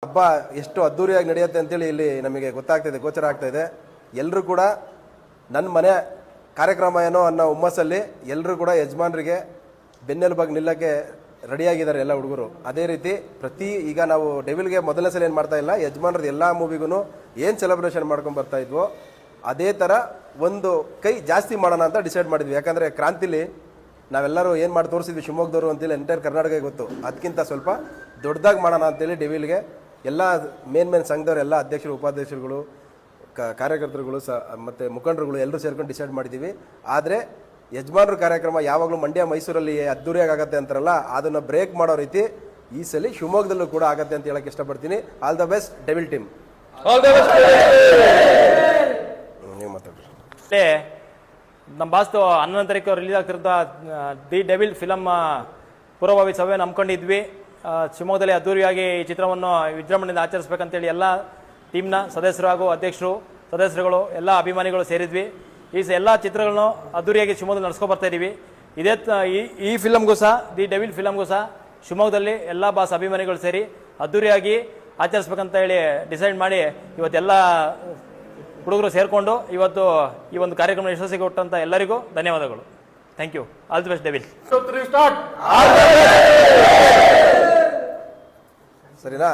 ಹಬ್ಬ ಎಷ್ಟು ಅದ್ದೂರಿಯಾಗಿ ನಡೆಯುತ್ತೆ ಅಂತೇಳಿ ಇಲ್ಲಿ ನಮಗೆ ಗೊತ್ತಾಗ್ತಾಯಿದೆ, ಗೋಚರ ಆಗ್ತಾಯಿದೆ. ಎಲ್ಲರೂ ಕೂಡ ನನ್ನ ಮನೆ ಕಾರ್ಯಕ್ರಮ ಏನೋ ಅನ್ನೋ ಹುಮ್ಮಸ್ಸಲ್ಲಿ ಎಲ್ಲರೂ ಕೂಡ ಯಜಮಾನರಿಗೆ ಬೆನ್ನೆಲುಬಾಗಿ ನಿಲ್ಲಕ್ಕೆ ರೆಡಿಯಾಗಿದ್ದಾರೆ ಎಲ್ಲ ಹುಡುಗರು. ಅದೇ ರೀತಿ ಈಗ ನಾವು ಡೆವಿಲ್ಗೆ ಮೊದಲನೇ ಸಲ ಏನು ಮಾಡ್ತಾ ಇಲ್ಲ, ಯಜಮಾನ್ರದ್ದು ಎಲ್ಲ ಮೂವಿಗೂ ಏನು ಸೆಲೆಬ್ರೇಷನ್ ಮಾಡ್ಕೊಂಡು ಬರ್ತಾ ಇದ್ವೋ ಅದೇ ಥರ ಒಂದು ಕೈ ಜಾಸ್ತಿ ಮಾಡೋಣ ಅಂತ ಡಿಸೈಡ್ ಮಾಡಿದ್ವಿ. ಯಾಕಂದರೆ ಕ್ರಾಂತಿಲಿ ನಾವೆಲ್ಲರೂ ಏನು ಮಾಡಿ ತೋರಿಸಿದ್ವಿ ಶಿವಮೊಗ್ಗದವರು ಅಂತೇಳಿ ಎಂಟೈರ್ ಕರ್ನಾಟಕ ಗೊತ್ತು. ಅದಕ್ಕಿಂತ ಸ್ವಲ್ಪ ದೊಡ್ಡದಾಗಿ ಮಾಡೋಣ ಅಂತೇಳಿ ಡೆವಿಲ್ಗೆ ಎಲ್ಲ ಮೇನ್ ಸಂಘದವ್ರು, ಎಲ್ಲ ಅಧ್ಯಕ್ಷರು, ಉಪಾಧ್ಯಕ್ಷರುಗಳು, ಕಾರ್ಯಕರ್ತರುಗಳು ಮತ್ತು ಮುಖಂಡರುಗಳು ಎಲ್ಲರೂ ಸೇರ್ಕೊಂಡು ಡಿಸೈಡ್ ಮಾಡಿದ್ದೀವಿ. ಆದರೆ ಯಜಮಾನ್ರ ಕಾರ್ಯಕ್ರಮ ಯಾವಾಗಲೂ ಮಂಡ್ಯ ಮೈಸೂರಲ್ಲಿ ಅದ್ದೂರಿಯಾಗಿ ಆಗುತ್ತೆ ಅಂತಾರಲ್ಲ, ಅದನ್ನು ಬ್ರೇಕ್ ಮಾಡೋ ರೀತಿ ಈ ಸಲ ಶಿವಮೊಗ್ಗದಲ್ಲೂ ಕೂಡ ಆಗುತ್ತೆ ಅಂತ ಹೇಳಕ್ಕೆ ಇಷ್ಟಪಡ್ತೀನಿ. All the best devil team. ನೀವು ಮಾತಾಡ್ರಿ. ನಮ್ಮ ಬಾಸ್ತು 11ನೇ ತಾರೀಕು ರಿಲೀಸ್ ಆಗ್ತಿರೋಂಥ ದಿ ಡೆವಿಲ್ ಫಿಲಮ್ ಪೂರ್ವಭಾವಿ ಸಭೆಯನ್ನು ಹಮ್ಮಿಕೊಂಡಿದ್ವಿ. ಶಿವಮೊಗ್ಗದಲ್ಲಿ ಅದ್ದೂರಿಯಾಗಿ ಈ ಚಿತ್ರವನ್ನು ವಿಜೃಂಭಣೆಯಿಂದ ಆಚರಿಸಬೇಕಂತೇಳಿ ಎಲ್ಲ ಟೀಮ್ನ ಸದಸ್ಯರು ಹಾಗೂ ಅಧ್ಯಕ್ಷರು, ಸದಸ್ಯರುಗಳು, ಎಲ್ಲ ಅಭಿಮಾನಿಗಳು ಸೇರಿದ್ವಿ. ಈ ಎಲ್ಲ ಚಿತ್ರಗಳನ್ನು ಅದ್ದೂರಿಯಾಗಿ ಶಿವಮೊಗ್ಗದಲ್ಲಿ ನಡೆಸ್ಕೊಂಡು ಬರ್ತಾ ಇದ್ದೀವಿ. ಈ ಫಿಲಮ್ಗೂ ಸಹ, ದಿ ಡೆವಿಲ್ ಫಿಲಮ್ಗೂ ಸಹ ಶಿವಮೊಗ್ಗದಲ್ಲಿ ಎಲ್ಲ ಬಾಸ್ ಅಭಿಮಾನಿಗಳು ಸೇರಿ ಅದ್ದೂರಿಯಾಗಿ ಆಚರಿಸ್ಬೇಕಂತ ಹೇಳಿ ಡಿಸೈಡ್ ಮಾಡಿ ಇವತ್ತೆಲ್ಲ ಹುಡುಗರು ಸೇರಿಕೊಂಡು ಇವತ್ತು ಈ ಒಂದು ಕಾರ್ಯಕ್ರಮ ಯಶಸ್ಸಿಗೆ ಕೊಟ್ಟಂತ ಎಲ್ಲರಿಗೂ ಧನ್ಯವಾದಗಳು. Thank you. All the best devil. ಸರಿನಾ?